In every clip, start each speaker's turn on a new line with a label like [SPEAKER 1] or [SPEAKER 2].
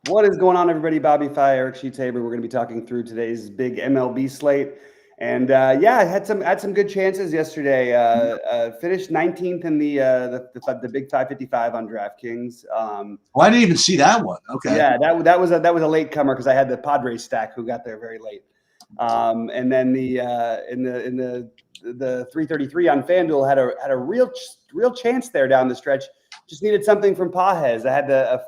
[SPEAKER 1] What is going on, everybody? Bobby Fi, Eric Sheetsaber. We're going to be talking through today's big MLB slate, and yeah, I had some good chances yesterday. Finished 19th in the Big 555 on DraftKings.
[SPEAKER 2] Oh, I didn't even see that one. Okay.
[SPEAKER 1] Yeah, that was a late comer because I had the Padres stack who got there very late, and then in the 333 on FanDuel had a real chance there down the stretch. Just needed something from Pages. I had a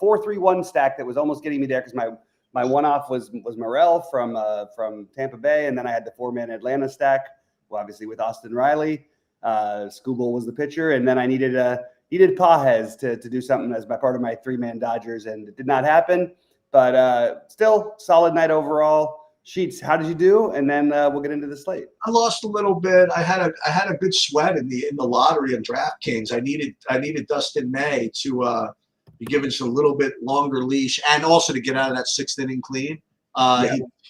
[SPEAKER 1] 4-3-1 stack that was almost getting me there because my one-off was Morel from Tampa Bay, and then I had the 4-man Atlanta stack, well, obviously with Austin Riley. Skubal was the pitcher, and then I needed Pages to do something as my part of my 3-man Dodgers, and it did not happen. But still, solid night overall. Sheets, how did you do? And then we'll get into the slate.
[SPEAKER 2] I lost a little bit. I had a good sweat in the lottery and DraftKings. I needed Dustin May to be given a little bit longer leash and also to get out of that 6th inning clean.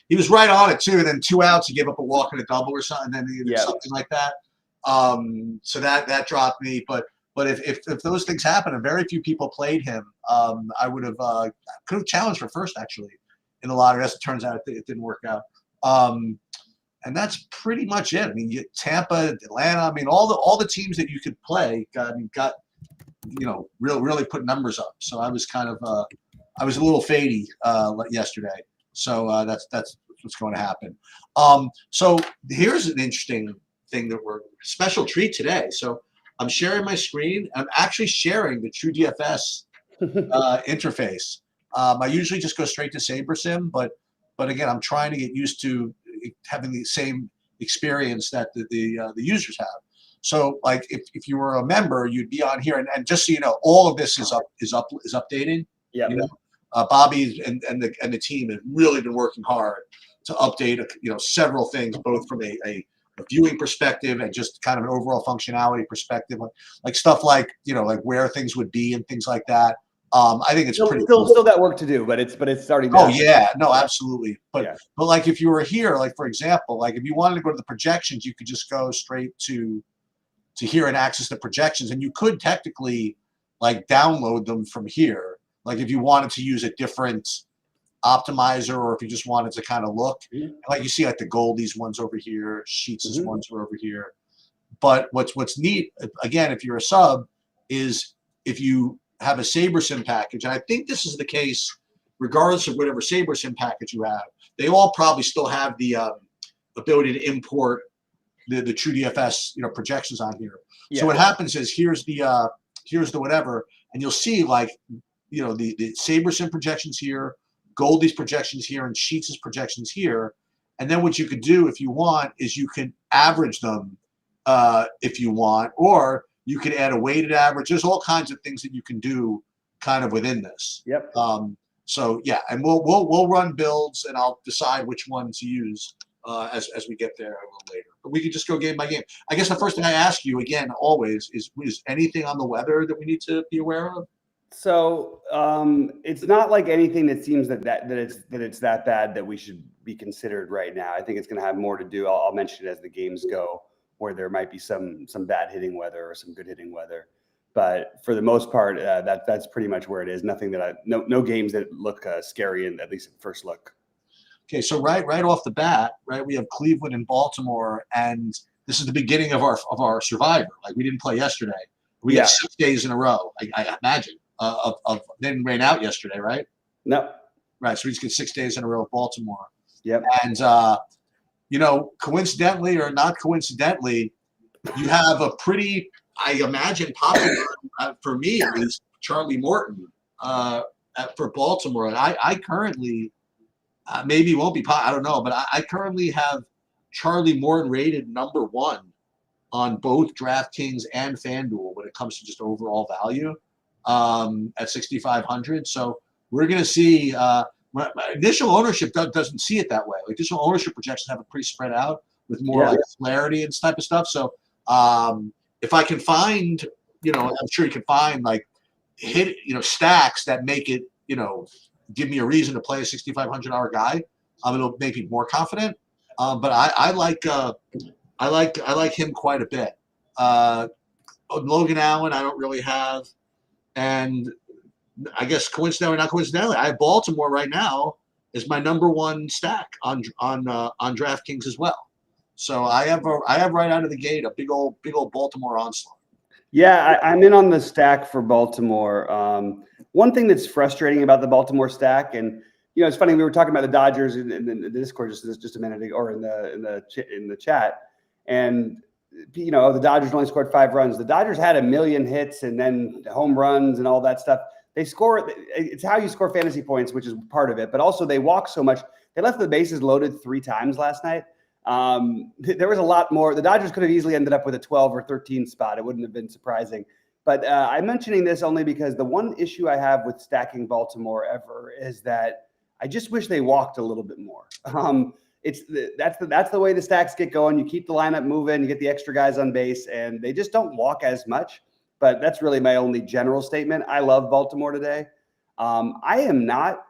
[SPEAKER 2] He was right on it too. And then 2 outs, he gave up a walk and a double or something, and then something like that. So that dropped me. But if those things happen, and very few people played him, I would have could have challenged for first actually in the lottery. As it turns out, it didn't work out. And that's pretty much it. I mean, Tampa, Atlanta. I mean, all the teams that you could play got really put numbers up. So I was kind of I was a little fadey yesterday. So that's what's going to happen. So here's an interesting thing that we're special treat today. So I'm sharing my screen. I'm actually sharing the TrueDFS interface. I usually just go straight to SaberSim, but again, I'm trying to get used to having the same experience that the users have. So, like, if you were a member, you'd be on here, and just so you know, all of this is updating.
[SPEAKER 1] Yeah.
[SPEAKER 2] You know, Bobby and the team have really been working hard to update several things, both from a viewing perspective and just kind of an overall functionality perspective, like stuff like like where things would be and things like that. I think it's
[SPEAKER 1] still got work to do, but it's starting.
[SPEAKER 2] Oh yeah, no, absolutely. But like if you were here, like for example, like if you wanted to go to the projections, you could just go straight to here and access the projections, and you could technically like download them from here. Like if you wanted to use a different optimizer, or if you just wanted to kind of look, like you see like the Goldies ones over here, Sheets' ones are over here. But what's neat, again, if you're a sub, is if you have a SaberSim package, and I think this is the case regardless of whatever SaberSim package you have, they all probably still have the ability to import the TrueDFS projections on here. Yeah. So what happens is here's the whatever, and you'll see like the SaberSim projections here, Goldie's projections here, and Sheets' projections here. And then what you could do if you want is you can average them if you want, or you could add a weighted average. There's all kinds of things that you can do kind of within this.
[SPEAKER 1] Yep.
[SPEAKER 2] So yeah, and we'll run builds, and I'll decide which one to use as we get there a little later. But we could just go game by game. I guess the first thing I ask you again always is anything on the weather that we need to be aware of?
[SPEAKER 1] So it's not like anything that seems that it's that bad that we should be considered right now. I think it's going to have more to do. I'll mention it as the games go, where there might be some bad hitting weather or some good hitting weather. But for the most part, that's pretty much where it is. Nothing no games that look scary, at least at first look.
[SPEAKER 2] Okay, so right off the bat, we have Cleveland and Baltimore, and this is the beginning of our Survivor. Like we didn't play yesterday. We had 6 days in a row, I imagine. Didn't rain out yesterday, right?
[SPEAKER 1] No.
[SPEAKER 2] Right, so we just get 6 days in a row of Baltimore.
[SPEAKER 1] Yep.
[SPEAKER 2] And coincidentally or not coincidentally, you have a pretty, I imagine, popular for me at least, Charlie Morton for Baltimore. And I currently maybe won't be I don't know, but I currently have Charlie Morton rated #1 on both DraftKings and FanDuel when it comes to just overall value at 6,500. So we're going to see. My initial ownership doesn't see it that way. Like initial ownership projections have it pretty spread out with more like clarity and type of stuff. So if I can find, I'm sure you can find like stacks that make it, give me a reason to play a $6,500 guy. It'll make me more confident. But I like him quite a bit. Logan Allen, I don't really have, and I guess coincidentally, not coincidentally, I have Baltimore right now is my number one stack on DraftKings as well. So I have right out of the gate a big old Baltimore onslaught.
[SPEAKER 1] Yeah, I'm in on the stack for Baltimore. One thing that's frustrating about the Baltimore stack, and it's funny, we were talking about the Dodgers in the Discord just a minute ago, or in the chat, and the Dodgers only scored 5 runs. The Dodgers had 1 million hits and then home runs and all that stuff. They score. It's how you score fantasy points, which is part of it, but also they walk so much. They left the bases loaded 3 times last night. There was a lot more. The Dodgers could have easily ended up with a 12 or 13 spot. It wouldn't have been surprising. But I'm mentioning this only because the one issue I have with stacking Baltimore ever is that I just wish they walked a little bit more. That's the way the stacks get going. You keep the lineup moving, you get the extra guys on base, and they just don't walk as much. But that's really my only general statement. I love Baltimore today. I am not.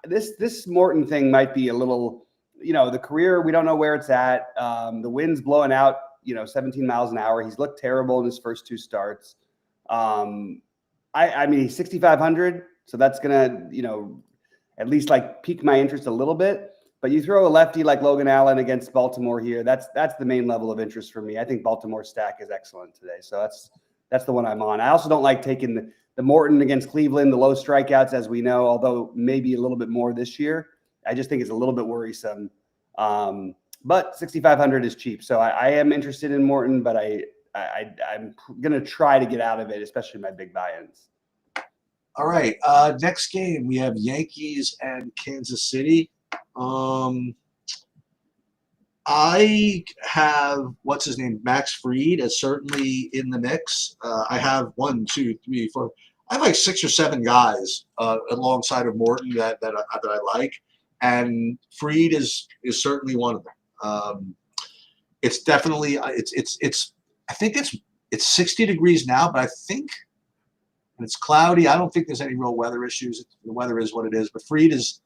[SPEAKER 1] This Morton thing might be a little. The career, we don't know where it's at. The wind's blowing out, 17 miles an hour. He's looked terrible in his first 2 starts. I mean, he's 6,500, so that's gonna, at least like pique my interest a little bit. But you throw a lefty like Logan Allen against Baltimore here, that's the main level of interest for me. I think Baltimore's stack is excellent today, so that's the one I'm on. I also don't like taking the Morton against Cleveland, the low strikeouts, as we know, although maybe a little bit more this year. I just think it's a little bit worrisome. But 6,500 is cheap. So I am interested in Morton, but I'm going to try to get out of it, especially my big buy-ins.
[SPEAKER 2] All right. Next game, we have Yankees and Kansas City. I have, what's his name, Max Fried is certainly in the mix. I have 1, 2, 3, 4. I have like 6 or 7 guys alongside of Morton that I like. And Fried is certainly one of them. It's definitely it's I think it's 60 degrees now, but I think and it's cloudy. I don't think there's any real weather issues. The weather is what it is. But Fried's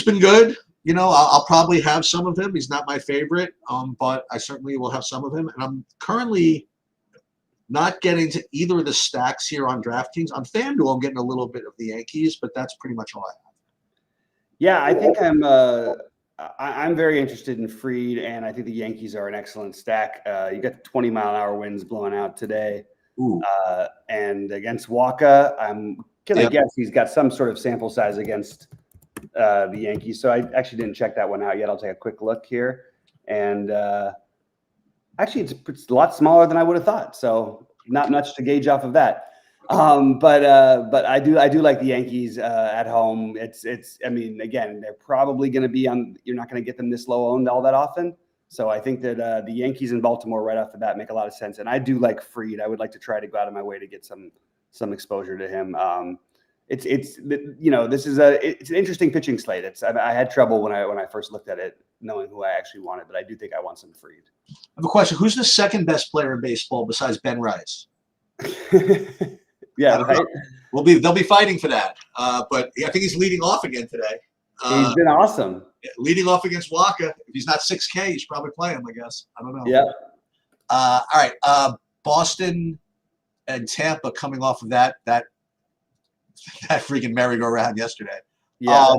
[SPEAKER 2] been good. I'll probably have some of him. He's not my favorite, but I certainly will have some of him. And I'm currently not getting to either of the stacks here on DraftKings. On FanDuel, I'm getting a little bit of the Yankees, but that's pretty much all I have.
[SPEAKER 1] Yeah, I think I'm very interested in Fried, and I think the Yankees are an excellent stack. You got the 20-mile-an-hour winds blowing out today. And against Waka, I'm going to guess he's got some sort of sample size against the Yankees. So I actually didn't check that one out yet. I'll take a quick look here. And actually, it's a lot smaller than I would have thought. So not much to gauge off of that. But I do like the Yankees at home. I mean, again, they're probably going to be on. You're not going to get them this low owned all that often. So I think that the Yankees in Baltimore right off the bat make a lot of sense. And I do like Fried. I would like to try to go out of my way to get some exposure to him. It's an interesting pitching slate. I had trouble when I first looked at it, knowing who I actually wanted, but I do think I want some Fried.
[SPEAKER 2] I have a question. Who's the second best player in baseball besides Ben Rice?
[SPEAKER 1] Yeah, right.
[SPEAKER 2] They'll be fighting for that. But I think he's leading off again today.
[SPEAKER 1] He's been awesome.
[SPEAKER 2] Leading off against Waka. If he's not 6K, you should probably play him, I guess. I don't know.
[SPEAKER 1] Yeah.
[SPEAKER 2] All right. Boston and Tampa coming off of that freaking merry-go-round yesterday.
[SPEAKER 1] Yeah.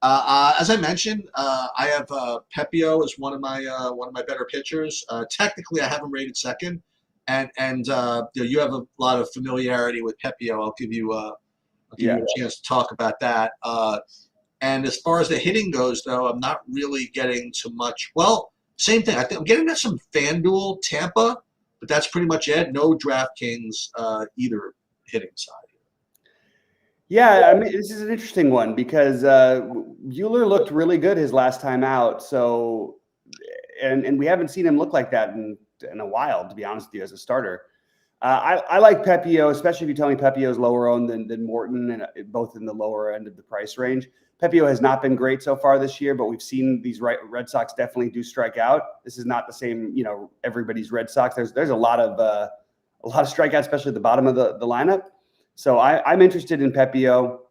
[SPEAKER 2] As I mentioned, I have Pepio as one of my better pitchers. Technically, I have him rated second. And you have a lot of familiarity with Pepio. I'll give you a chance to talk about that. And as far as the hitting goes, though, I'm not really getting too much. Well, same thing. I think I'm getting at some FanDuel Tampa, but that's pretty much it. No DraftKings either hitting side.
[SPEAKER 1] Yeah, I mean, this is an interesting one because Buehler looked really good his last time out. So, and we haven't seen him look like that in a while, to be honest with you, as a starter. I like Pepio, especially if you tell me Pepio is lower owned than Morton, and both in the lower end of the price range. Pepio has not been great so far this year, but we've seen these Red Sox definitely do strike out. This is not the same, everybody's Red Sox. There's a lot of strikeouts, especially at the bottom of the lineup. So I'm interested in Pepio,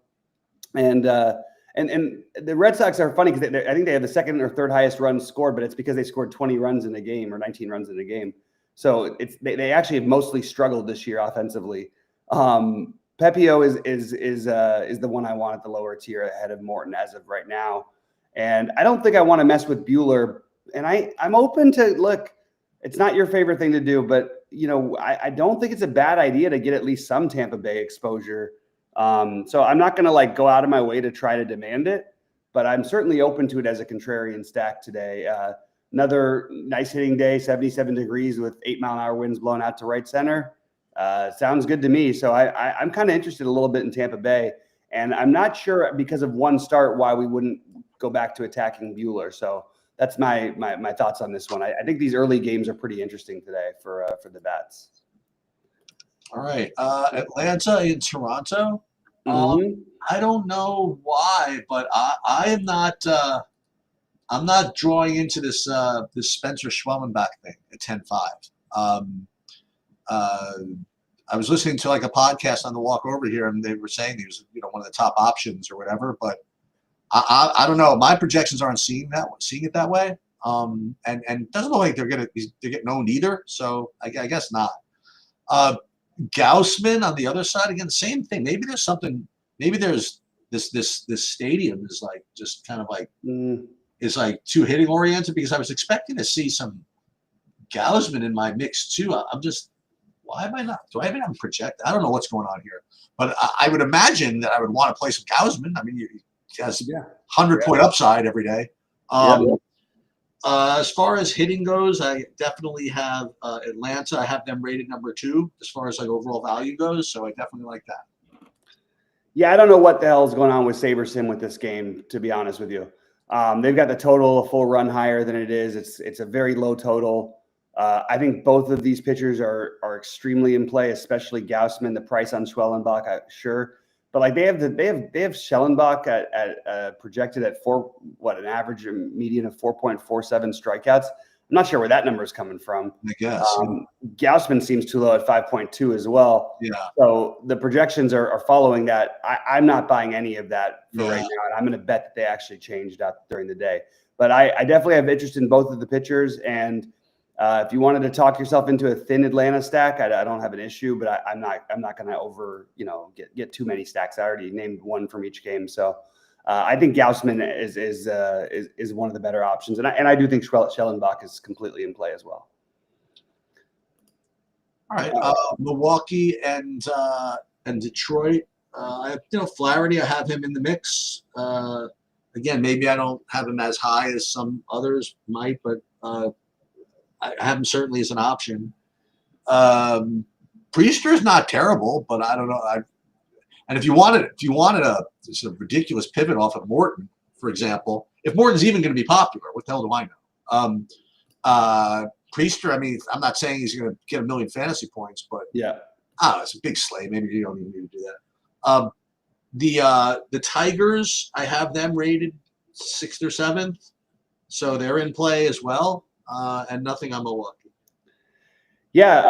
[SPEAKER 1] and the Red Sox are funny because I think they have the second or third highest runs scored, but it's because they scored 20 runs in a game or 19 runs in a game. So they actually have mostly struggled this year offensively. Pepio Pepio is the one I want at the lower tier ahead of Morton as of right now. And I don't think I want to mess with Bueller. And I'm open to look. It's not your favorite thing to do, but I don't think it's a bad idea to get at least some Tampa Bay exposure. So I'm not going to like go out of my way to try to demand it, but I'm certainly open to it as a contrarian stack today. Another nice hitting day, 77 degrees with 8-mile-an-hour winds blowing out to right center. Sounds good to me. So I'm kind of interested a little bit in Tampa Bay, and I'm not sure because of one start why we wouldn't go back to attacking Bueller. So that's my thoughts on this one. I think these early games are pretty interesting today for the bats.
[SPEAKER 2] All right, Atlanta in Toronto. I don't know why, but I am not. I'm not drawing into this Spencer Schwellenbach thing at 10-5. I was listening to like a podcast on the walk over here, and they were saying he was one of the top options or whatever. But I don't know. My projections aren't seeing it that way. And it doesn't look like they're getting owned either. So I guess not. Gaussman on the other side again, same thing. Maybe there's something. Maybe there's this stadium is like just kind of like is like too hitting oriented, because I was expecting to see some Gaussman in my mix too. I'm just, why am I not? Do I have it on project? I don't know what's going on here, but I would imagine that I would want to play some Gaussman. I mean, he has 100-point upside every day. As far as hitting goes, I definitely have Atlanta. I have them rated number 2 as far as like overall value goes. So I definitely like that.
[SPEAKER 1] Yeah, I don't know what the hell is going on with SaberSim with this game, to be honest with you. They've got the total a full run higher than it is. It's a very low total. I think both of these pitchers are extremely in play, especially Gaussman. The price on Schwellenbach, sure, but like they have Schellenbach at projected at an average or median of 4.47 strikeouts. I'm not sure where that number is coming from.
[SPEAKER 2] I guess
[SPEAKER 1] Gaussman seems too low at 5.2 as well.
[SPEAKER 2] Yeah.
[SPEAKER 1] So the projections are following that. I'm not buying any of that for right now, and I'm going to bet that they actually changed up during the day. But I definitely have interest in both of the pitchers, and if you wanted to talk yourself into a thin Atlanta stack, I don't have an issue, but I'm not going to get too many stacks. I already named one from each game, so I think Gaussman is one of the better options, and I do think Schellenbach is completely in play as well.
[SPEAKER 2] All right, Milwaukee and Detroit. I have Flaherty. I have him in the mix. Again, maybe I don't have him as high as some others might, but I have him certainly as an option. Priester's not terrible, but I don't know. And if you wanted a sort of ridiculous pivot off of Morton, for example, if Morton's even going to be popular, what the hell do I know? Priester, I mean, I'm not saying he's going to get 1 million fantasy points, but it's a big slate. Maybe you don't even need to do that. The Tigers, I have them rated 6th or 7th, so they're in play as well. And nothing on Milwaukee.
[SPEAKER 1] Yeah,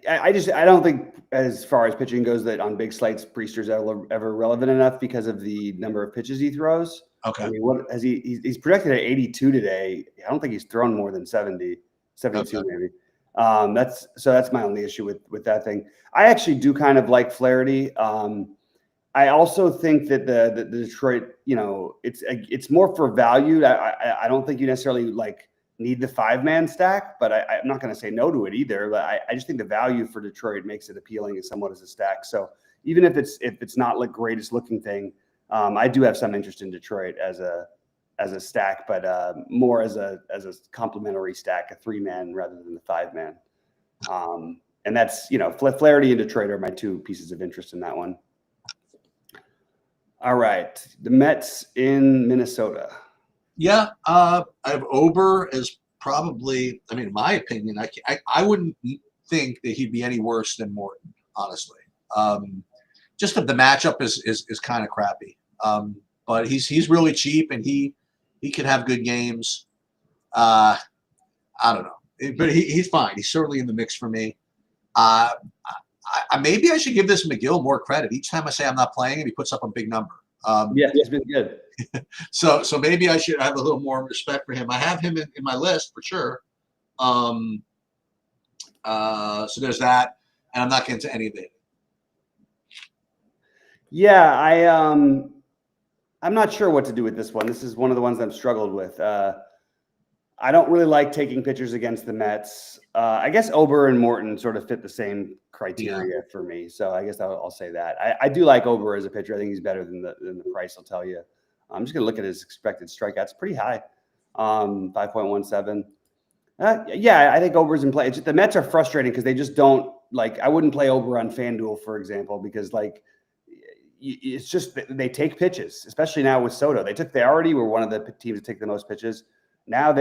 [SPEAKER 1] I don't think as far as pitching goes that on big slates Priester's ever relevant enough because of the number of pitches he throws.
[SPEAKER 2] Okay.
[SPEAKER 1] I mean, what has he's projected at 82 today. I don't think he's thrown more than 72 maybe. That's my only issue with that thing. I actually do kind of like Flaherty. I also think that the Detroit, it's more for value. I don't think you necessarily need the 5-man stack, but I'm not going to say no to it either. But I just think the value for Detroit makes it appealing as somewhat as a stack. So even if it's not the greatest looking thing, I do have some interest in Detroit as a stack, but more as a complementary stack, a 3-man rather than the 5-man. And that's Flaherty and Detroit are my 2 pieces of interest in that one. All right, the Mets in Minnesota.
[SPEAKER 2] Yeah, I have Ober as probably. I mean, in my opinion, I wouldn't think that he'd be any worse than Morton, honestly. Just that the matchup is kind of crappy. But he's really cheap, and he can have good games. I don't know, but he's fine. He's certainly in the mix for me. Maybe I should give this McGill more credit. Each time I say I'm not playing him, he puts up a big number.
[SPEAKER 1] Yeah, he's been good.
[SPEAKER 2] So maybe I should have a little more respect for him. I have him in my list for sure. So there's that, and I'm not getting to any of it.
[SPEAKER 1] Yeah, I'm not sure what to do with this one. This is one of the ones I've struggled with. I don't really like taking pitchers against the Mets. I guess Ober and Morton sort of fit the same criteria for me. So I guess I'll say that. I do like Ober as a pitcher. I think he's better than the price will tell you. I'm just going to look at his expected strikeouts. Pretty high, 5.17. Yeah, I think Ober's in play. The Mets are frustrating because they just don't I wouldn't play Ober on FanDuel, for example, because it's just they take pitches, especially now with Soto. They already were one of the teams to take the most pitches. Now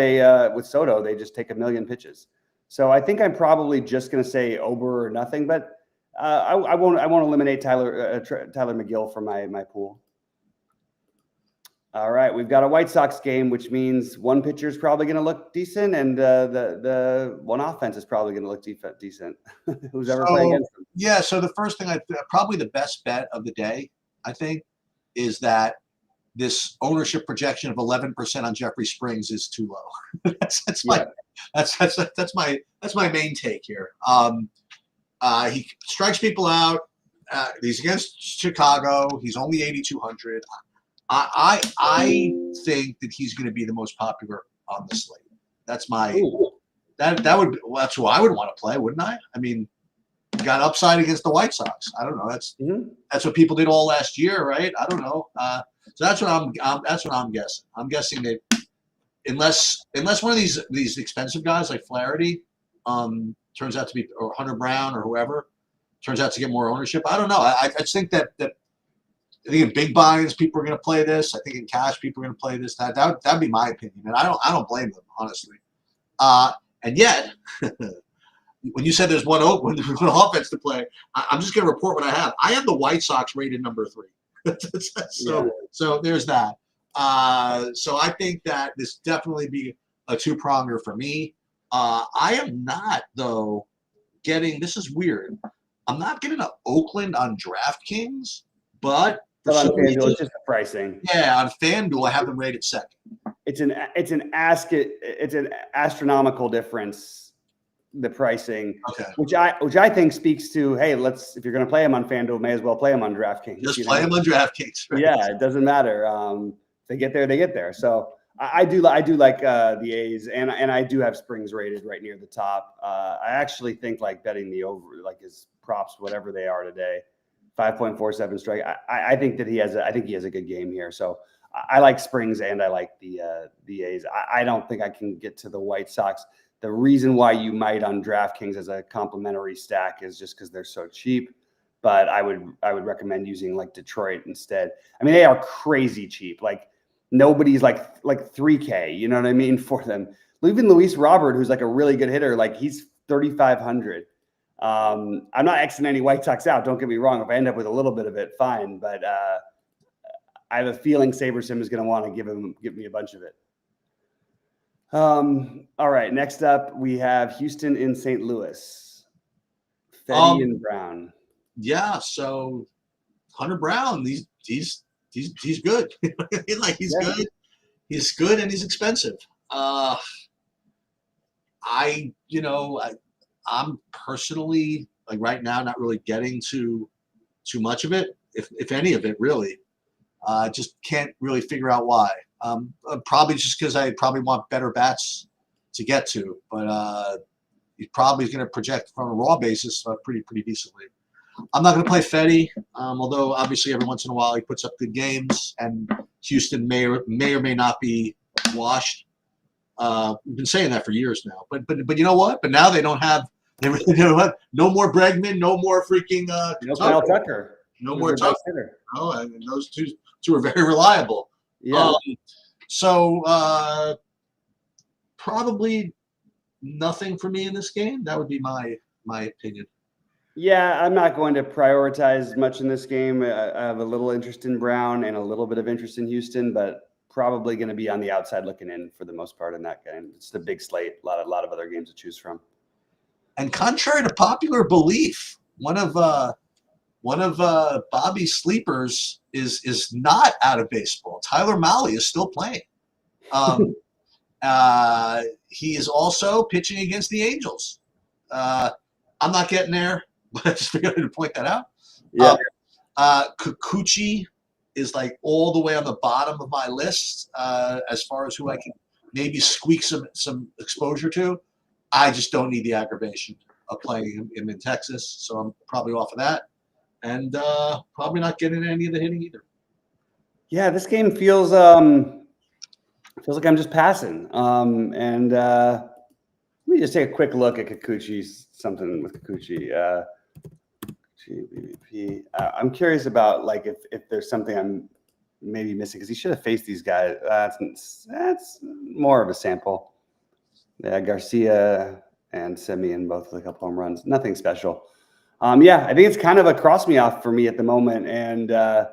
[SPEAKER 1] with Soto, they just take a million pitches. So I think I'm probably just going to say Ober or nothing, but I won't eliminate Tyler McGill from my pool. All right, we've got a White Sox game, which means one pitcher is probably going to look decent, and the one offense is probably going to look decent. Who's ever playing against them?
[SPEAKER 2] Yeah. So the first thing, probably the best bet of the day, I think, is that this ownership projection of 11% on Jeffrey Springs is too low. that's my main take here. He strikes people out. He's against Chicago. He's only 8,200. I think that he's going to be the most popular on the slate. That's my that's who I would want to play, wouldn't I? I mean, got upside against the White Sox. I don't know. That's what people did all last year, right? I don't know. So that's what I'm guessing. I'm guessing that unless one of these expensive guys like Flaherty turns out to be, or Hunter Brown or whoever turns out to get more ownership, I don't know. I just think that I think in big buy-ins people are going to play this. I think in cash people are going to play this. That'd be my opinion, and I don't blame them, honestly. And yet, when you said there's one offense to play, I'm just going to report what I have. I have the White Sox rated number 3. So there's that. So I think that this definitely be a two-pronger for me. I am not, though, getting – this is weird. I'm not getting an Oakland on DraftKings, but –
[SPEAKER 1] on FanDuel, it's just the pricing.
[SPEAKER 2] Yeah, on FanDuel, I have them rated second.
[SPEAKER 1] It's an astronomical difference, the pricing, which I think speaks to, hey, if you're going to play him on FanDuel, may as well play him on DraftKings.
[SPEAKER 2] Just play him on DraftKings.
[SPEAKER 1] Right? Yeah, it doesn't matter. They get there, they get there. So I do like the A's, and I do have Springs rated right near the top. I actually think betting the over, his props, whatever they are today. 5.47 strike. I think that he has a good game here. So I like Springs and I like the A's. I don't think I can get to the White Sox. The reason why you might on DraftKings as a complimentary stack is just because they're so cheap. But I would recommend using Detroit instead. I mean, they are crazy cheap. Nobody's like $3K. You know what I mean for them. Even Luis Robert, who's a really good hitter, he's 3,500. I'm not Xing any White Sox out. Don't get me wrong. If I end up with a little bit of it, fine. But I have a feeling SaberSim is going to want to give me a bunch of it. All right. Next up, we have Houston in St. Louis. Fetty and Brown.
[SPEAKER 2] Yeah. So Hunter Brown, he's good. He's good. He's good and he's expensive. I'm personally right now not really getting to too much of it, if any of it really. Just can't really figure out why. Probably just because I probably want better bats to get to, but he probably is going to project from a raw basis pretty decently. I'm not going to play Fetty, although obviously every once in a while he puts up good games, and Houston may or may not be washed. We've been saying that for years now, but you know what? But now they don't have. No more Bregman, no more freaking
[SPEAKER 1] no Kyle Tucker.
[SPEAKER 2] No more Tucker. Oh, and those two are very reliable.
[SPEAKER 1] Yeah.
[SPEAKER 2] So probably nothing for me in this game. That would be my opinion.
[SPEAKER 1] Yeah, I'm not going to prioritize much in this game. I have a little interest in Brown and a little bit of interest in Houston, but probably going to be on the outside looking in for the most part in that game. It's the big slate, a lot of other games to choose from.
[SPEAKER 2] And contrary to popular belief, one of Bobby's sleepers is not out of baseball. Tyler Mahle is still playing. He is also pitching against the Angels. I'm not getting there, but I just figured to point that out.
[SPEAKER 1] Yeah.
[SPEAKER 2] Kikuchi is like all the way on the bottom of my list as far as who I can maybe squeak some exposure to. I just don't need the aggravation of playing him in Texas, so I'm probably off of that, and probably not getting any of the hitting either.
[SPEAKER 1] Yeah, this game feels like I'm just passing. Let me just take a quick look at Kikuchi's something with Kikuchi. BVP. I'm curious about like if there's something I'm maybe missing because he should have faced these guys. That's more of a sample. Yeah, Garcia and Semien both with a couple home runs. Nothing special. Yeah, I think it's kind of a cross me off for me at the moment, and I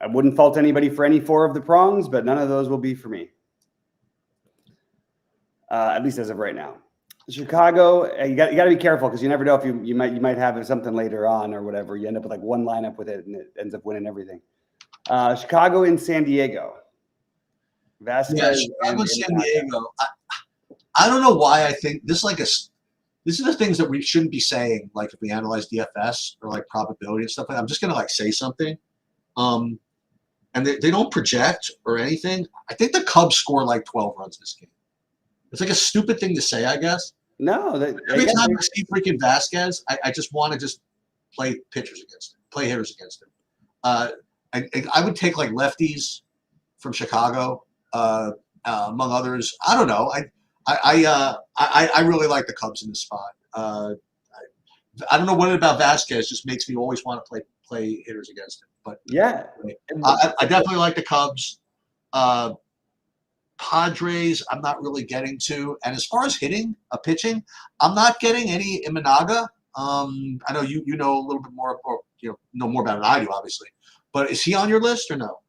[SPEAKER 1] wouldn't fault anybody for any 4 of the prongs, but none of those will be for me. At least as of right now. Chicago, you got to be careful because you never know if you might have something later on or whatever. You end up with like one lineup with it and it ends up winning everything. Chicago and San Diego. Vasquez.
[SPEAKER 2] Yeah, Chicago and San Diego. I don't know why I think this this is the things that we shouldn't be saying, like if we analyze DFS or like probability and stuff like that. I'm just gonna like say something. And they don't project or anything. I think the Cubs score like 12 runs this game. It's like a stupid thing to say, I guess.
[SPEAKER 1] No,
[SPEAKER 2] every time I see freaking Vasquez, I just want to just play pitchers against him, play hitters against him. I would take like lefties from Chicago, among others. I don't know. I really like the Cubs in this spot. I don't know what about Vasquez just makes me always want to play hitters against him. But
[SPEAKER 1] yeah,
[SPEAKER 2] I definitely like the Cubs. Padres, I'm not really getting to. And as far as pitching, I'm not getting any Imanaga. I know you know a little bit more, or know more about it than I do, obviously. But is he on your list or no?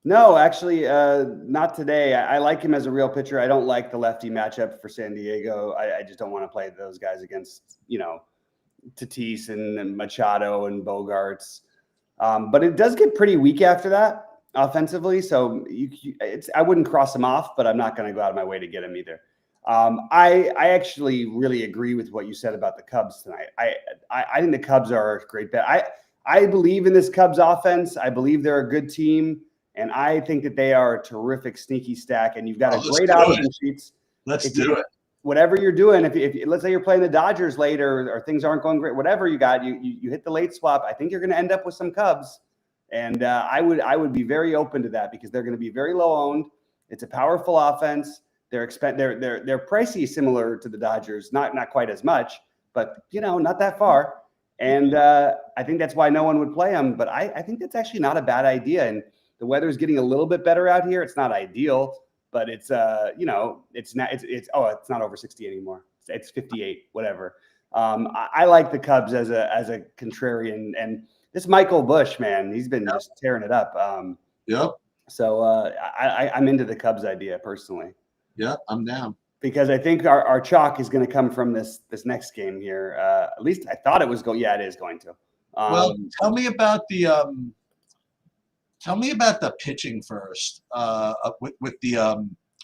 [SPEAKER 1] No, actually, not today. I like him as a real pitcher. I don't like the lefty matchup for San Diego. I just don't want to play those guys against, Tatis and Machado and Bogarts. But it does get pretty weak after that offensively. So I wouldn't cross him off, but I'm not going to go out of my way to get him either. I actually really agree with what you said about the Cubs tonight. I think the Cubs are a great bet. I believe in this Cubs offense. I believe they're a good team. And I think that they are a terrific sneaky stack. And you've got a great option sheets.
[SPEAKER 2] Let's do it.
[SPEAKER 1] Whatever you're doing, if let's say you're playing the Dodgers later or things aren't going great, whatever you got, you hit the late swap. I think you're going to end up with some Cubs. And I would be very open to that because they're going to be very low owned. It's a powerful offense. They're pricey, similar to the Dodgers, not quite as much, but not that far. And I think that's why no one would play them. But I think that's actually not a bad idea. And the weather's getting a little bit better out here. It's not ideal, but it's it's not over 60 anymore. It's 58, whatever. I like the Cubs as a contrarian, and this Michael Busch, man, he's been just tearing it up.
[SPEAKER 2] Yep.
[SPEAKER 1] So I'm into the Cubs idea personally.
[SPEAKER 2] Yeah, I'm down.
[SPEAKER 1] Because I think our chalk is going to come from this next game here. At least I thought it was going. Yeah, it is going to.
[SPEAKER 2] Well, tell me about the pitching first.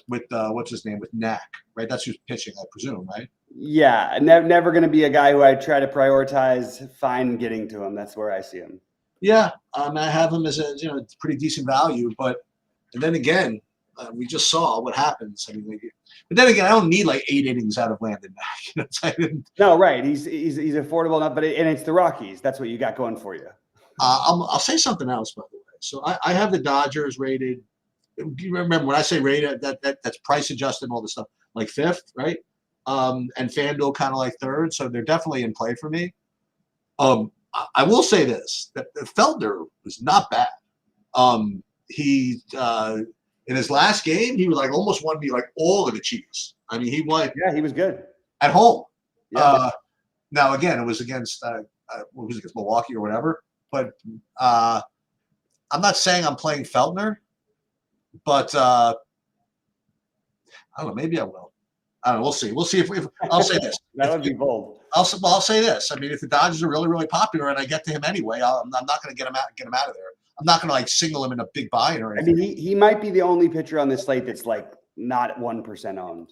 [SPEAKER 2] With what's his name, with Knack, right? That's who's pitching, I presume, right?
[SPEAKER 1] Yeah, never going to be a guy who I try to prioritize. Fine, getting to him. That's where I see him.
[SPEAKER 2] Yeah, I have him as a pretty decent value, but and then again, we just saw what happens. I mean, but then again, I don't need like 8 innings out of Landon Knack.
[SPEAKER 1] No, right? He's affordable enough, but it's the Rockies. That's what you got going for you.
[SPEAKER 2] I'll say something else, by the way. So I have the Dodgers rated. You remember when I say rated, that's price adjusted and all this stuff, like 5th, right? And FanDuel kind of like 3rd, so they're definitely in play for me. I will say this: that Felder was not bad. He in his last game, he was like almost won me like all of the Chiefs. I mean, he won.
[SPEAKER 1] Yeah, he was good
[SPEAKER 2] at home.
[SPEAKER 1] Yeah.
[SPEAKER 2] Now again, it was against Milwaukee or whatever. But I'm not saying I'm playing Feltner, but I don't know. Maybe I will. I don't know. We'll see. We'll see if I'll say this.
[SPEAKER 1] That would be bold.
[SPEAKER 2] I'll say this. I mean, if the Dodgers are really, really popular and I get to him anyway, I'm not going to get him out of there. I'm not going to like single him in a big buy or anything.
[SPEAKER 1] I mean, he might be the only pitcher on this slate that's like not 1% owned.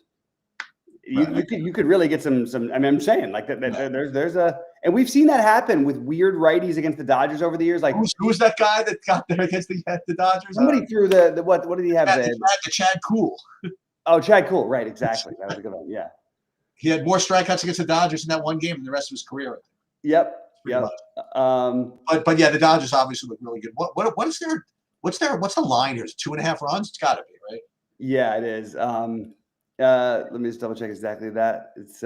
[SPEAKER 1] You could really get some. I mean, I'm saying like that. There's a And we've seen that happen with weird righties against the Dodgers over the years. Like
[SPEAKER 2] who's that guy that got there against the Dodgers?
[SPEAKER 1] Somebody threw the what did he have?
[SPEAKER 2] The Chad Cool.
[SPEAKER 1] Oh, Chad Cool, right? Exactly. That was a good one. Yeah.
[SPEAKER 2] He had more strikeouts against the Dodgers in that one game than the rest of his career.
[SPEAKER 1] Yep. Yep.
[SPEAKER 2] But yeah, the Dodgers obviously look really good. What's the line here? Is it 2.5 runs? It's got to be, right?
[SPEAKER 1] Yeah, it is. Let me just double check exactly that. It's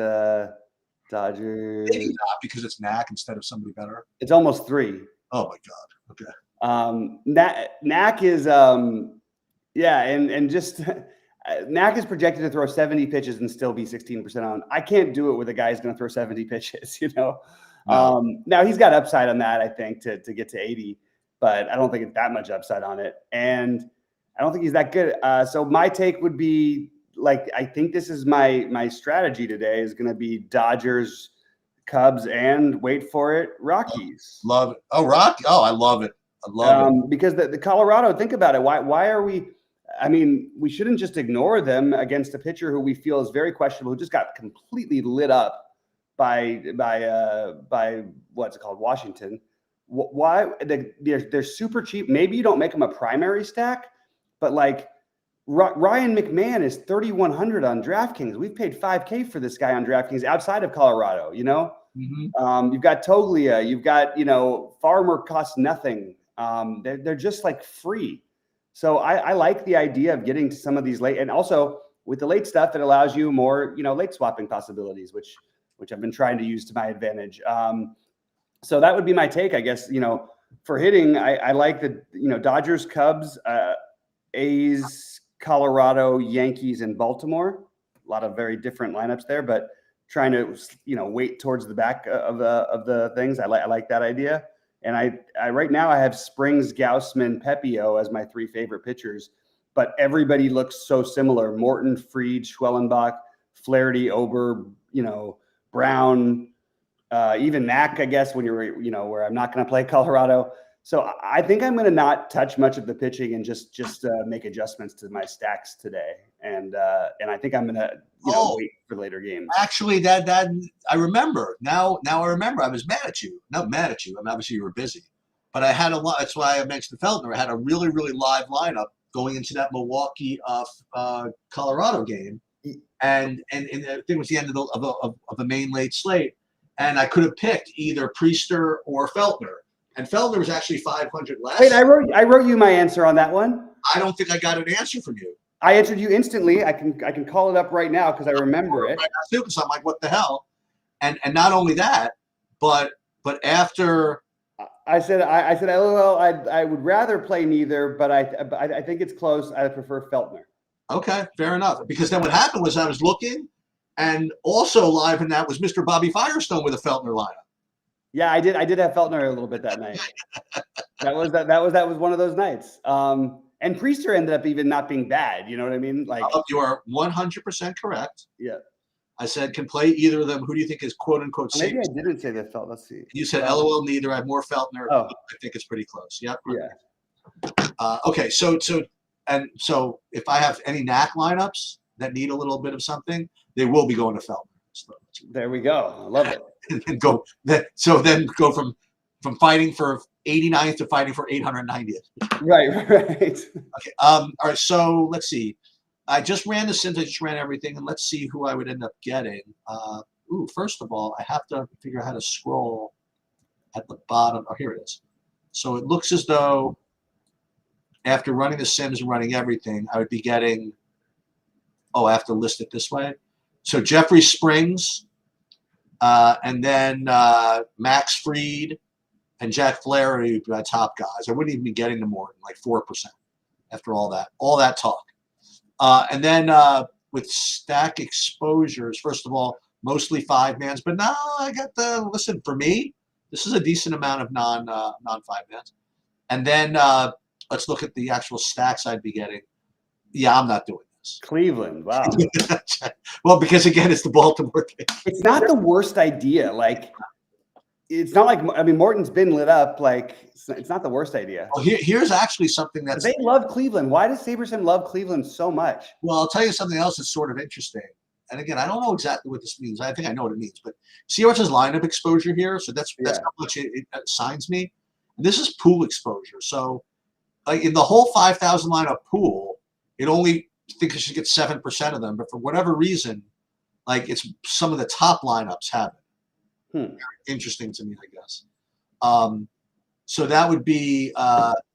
[SPEAKER 1] Dodgers.
[SPEAKER 2] Maybe not because it's Knack instead of somebody better.
[SPEAKER 1] It's almost 3.
[SPEAKER 2] Oh my God. Okay.
[SPEAKER 1] Knack is yeah, and just Knack is projected to throw 70 pitches and still be 16% on. I can't do it with a guy who's going to throw 70 pitches, you know.
[SPEAKER 2] No.
[SPEAKER 1] Now he's got upside on that, I think, to get to 80, but I don't think it's that much upside on it, and I don't think he's that good. So my take would be, like, I think this is my strategy today is going to be Dodgers, Cubs, and wait for it, Rockies.
[SPEAKER 2] Love it. Oh, Rock. Oh, I love it. I love it.
[SPEAKER 1] Because the Colorado, think about it. Why are we? I mean, we shouldn't just ignore them against a pitcher who we feel is very questionable, who just got completely lit up by what's it called, Washington. Why they're super cheap? Maybe you don't make them a primary stack, but like Ryan McMahon is 3,100 on DraftKings. We've paid $5K for this guy on DraftKings outside of Colorado. You know, you've got Toglia, you've got Farmer costs nothing. They're just like free. So I like the idea of getting to some of these late, and also with the late stuff, it allows you more late swapping possibilities, which I've been trying to use to my advantage. So that would be my take, I guess. For hitting, I like the Dodgers, Cubs, A's, Colorado, Yankees, and Baltimore. A lot of very different lineups there, but trying to wait towards the back of the things. I like that idea. And I right now I have Springs, Gaussman, Pepio as my 3 favorite pitchers, but everybody looks so similar. Morton, Fried, Schwellenbach, Flaherty, Ober, Brown, even Knack, I guess, when you're, where I'm not going to play Colorado. So I think I'm going to not touch much of the pitching and just make adjustments to my stacks today. And I think I'm going to wait for later games.
[SPEAKER 2] Actually, that I remember now. I remember I was mad at you. Not mad at you. I mean, obviously you were busy, but I had a lot. That's why I mentioned Feltner. I had a really, really live lineup going into that Milwaukee Colorado game, and I think it was the end of the main late slate, and I could have picked either Priester or Feltner. And Feltner was actually 500 less.
[SPEAKER 1] Wait, I wrote you my answer on that one.
[SPEAKER 2] I don't think I got an answer from you.
[SPEAKER 1] I answered you instantly. I can call it up right now because I remember it.
[SPEAKER 2] Right now, so I'm like, what the hell? And not only that, but after
[SPEAKER 1] I said, LOL, I would rather play neither, but I think it's close. I prefer Feltner.
[SPEAKER 2] Okay, fair enough. Because then what happened was I was looking, and also live in that was Mr. Bobby Firestone with a Feltner lineup.
[SPEAKER 1] Yeah, I did have Feltner a little bit that night. that was one of those nights. And Priester ended up even not being bad. You know what I mean? Like,
[SPEAKER 2] you are 100% correct.
[SPEAKER 1] Yeah.
[SPEAKER 2] I said can play either of them. Who do you think is quote unquote safe?
[SPEAKER 1] Maybe I didn't say that. Let's see.
[SPEAKER 2] You said LOL neither. I have more Feltner.
[SPEAKER 1] Oh.
[SPEAKER 2] I think it's pretty close. Yep.
[SPEAKER 1] Yeah.
[SPEAKER 2] Okay. So if I have any Knack lineups that need a little bit of something, they will be going to Feltner. So,
[SPEAKER 1] there we go. I love it.
[SPEAKER 2] and go from fighting for 89th to fighting for 890th.
[SPEAKER 1] Right.
[SPEAKER 2] Okay. All right. So let's see. I just ran the Sims. I just ran everything, and let's see who I would end up getting. First of all, I have to figure out how to scroll at the bottom. Oh, here it is. So it looks as though after running the Sims and running everything, I would be getting. Oh, I have to list it this way. So Jeffrey Springs, and then Max Fried and Jack Flaherty, my top guys. I wouldn't even be getting to Morton, like 4% after all that talk. And then with stack exposures, first of all, mostly 5-mans, but no, I got listen, for me, this is a decent amount of non 5-mans. And then let's look at the actual stacks I'd be getting. Yeah, I'm not doing this.
[SPEAKER 1] Cleveland, wow.
[SPEAKER 2] Well, because again, it's the Baltimore game.
[SPEAKER 1] It's not the worst idea. Like, it's not like, I mean, Morton's been lit up. Like, it's not the worst idea.
[SPEAKER 2] Well, here's actually something that's.
[SPEAKER 1] They love Cleveland. Why does SaberSim love Cleveland so much?
[SPEAKER 2] Well, I'll tell you something else that's sort of interesting. and again, I don't know exactly what this means. I think I know what it means, but see how it says lineup exposure here? So that's how much it assigns me. And this is pool exposure. So like in the whole 5,000 lineup pool, it only thinks it should get 7% of them, but for whatever reason, like it's some of the top lineups have it. Very interesting to me, I guess. So that would be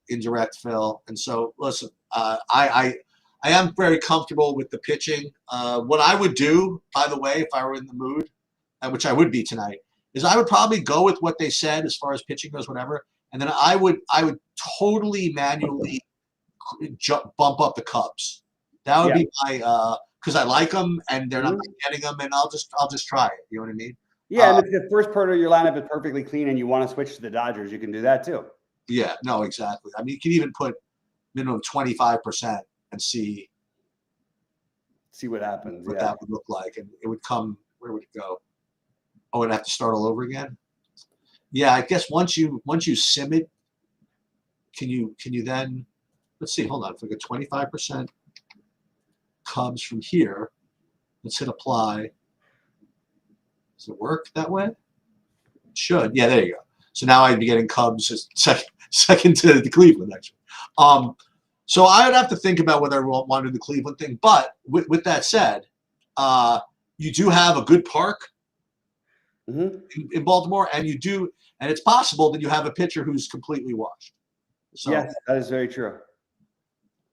[SPEAKER 2] indirect fill. And so listen, I am very comfortable with the pitching. What I would do, by the way, if I were in the mood, which I would be tonight, is I would probably go with what they said as far as pitching goes, whatever, and then I would totally manually bump up the Cubs. That would be my because I like them and they're not getting them, and I'll just try it. You know what I mean?
[SPEAKER 1] Yeah, and if the first part of your lineup is perfectly clean and you want to switch to the Dodgers, you can do that too.
[SPEAKER 2] Yeah, no, exactly. I mean, you can even put minimum 25% and see
[SPEAKER 1] what happens.
[SPEAKER 2] What that would look like, and it would come. Where would it go? Oh, it'd have to start all over again. Yeah, I guess once you sim it, can you then? Let's see. Hold on. If we get 25% Cubs from here, let's hit apply. Does it work that way? It should. Yeah, there you go. So now I'd be getting Cubs as second to the Cleveland, actually. So I would have to think about whether I want to do the Cleveland thing. But with that said, you do have a good park in Baltimore, and you do, and it's possible that you have a pitcher who's completely washed. So,
[SPEAKER 1] yes, that is very true.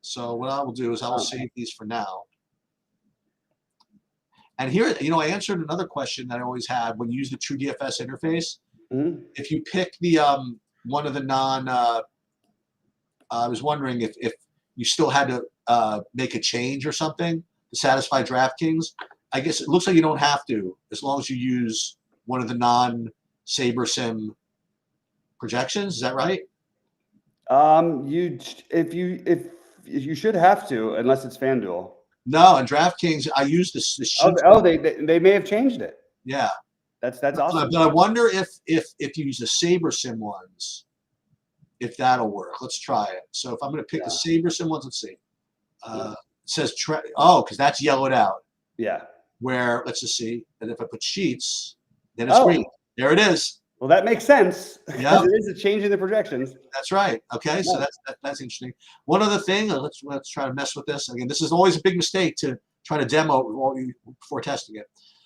[SPEAKER 2] So what I will do is I will save these for now. And here, I answered another question that I always had when you use the TrueDFS interface. If you pick the one of the I was wondering if you still had to make a change or something to satisfy DraftKings. I guess it looks like you don't have to, as long as you use one of the non-Saber Sim projections. Is that right?
[SPEAKER 1] You should have to, unless it's FanDuel.
[SPEAKER 2] No, and DraftKings, I use this.
[SPEAKER 1] They may have changed it.
[SPEAKER 2] Yeah,
[SPEAKER 1] that's awesome.
[SPEAKER 2] But I wonder if you use the Saber Sim ones, if that'll work. Let's try it. So if I'm going to pick the Saber Sim ones, let's see. It says because that's yellowed out.
[SPEAKER 1] Yeah.
[SPEAKER 2] Where let's just see. And if I put sheets, then it's green. There it is.
[SPEAKER 1] Well, that makes sense.
[SPEAKER 2] Yeah,
[SPEAKER 1] it is a change in the projections.
[SPEAKER 2] That's right. Okay, so that's interesting. One other thing, let's try to mess with this again. This is always a big mistake to try to demo before testing it.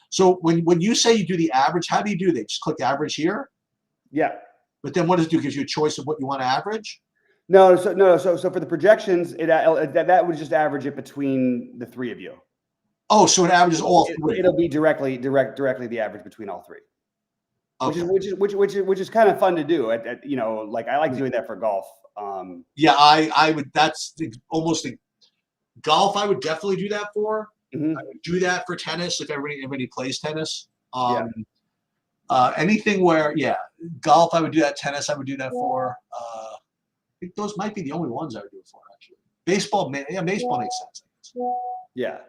[SPEAKER 2] So when you say you do the average, how do you do that? Just click average here.
[SPEAKER 1] Yeah.
[SPEAKER 2] But then what does it do? It gives you a choice of what you want to average.
[SPEAKER 1] No. So for the projections, that would just average it between the three of you.
[SPEAKER 2] Oh, so it averages all three.
[SPEAKER 1] It'll be directly the average between all three.
[SPEAKER 2] Okay.
[SPEAKER 1] Which is kind of fun to do. Like I like doing that for golf.
[SPEAKER 2] Yeah, I would. That's almost golf. I would definitely do that for. I would do that for tennis if everybody plays tennis. Anything where golf I would do that. Tennis I would do that for. I think those might be the only ones I would do it for actually. Baseball, baseball makes sense.
[SPEAKER 1] Yeah.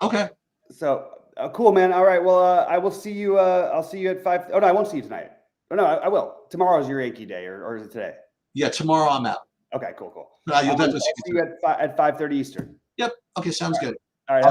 [SPEAKER 2] Okay.
[SPEAKER 1] So. Cool, man. All right. Well, I will see you. I'll see you at 5. Oh no, I won't see you tonight. Oh no, I will. Tomorrow's your Yankee day, or is it today?
[SPEAKER 2] Yeah, tomorrow I'm out.
[SPEAKER 1] Okay, cool.
[SPEAKER 2] You'll definitely
[SPEAKER 1] see you at 5:30 Eastern.
[SPEAKER 2] Yep. Okay, sounds good.
[SPEAKER 1] All right.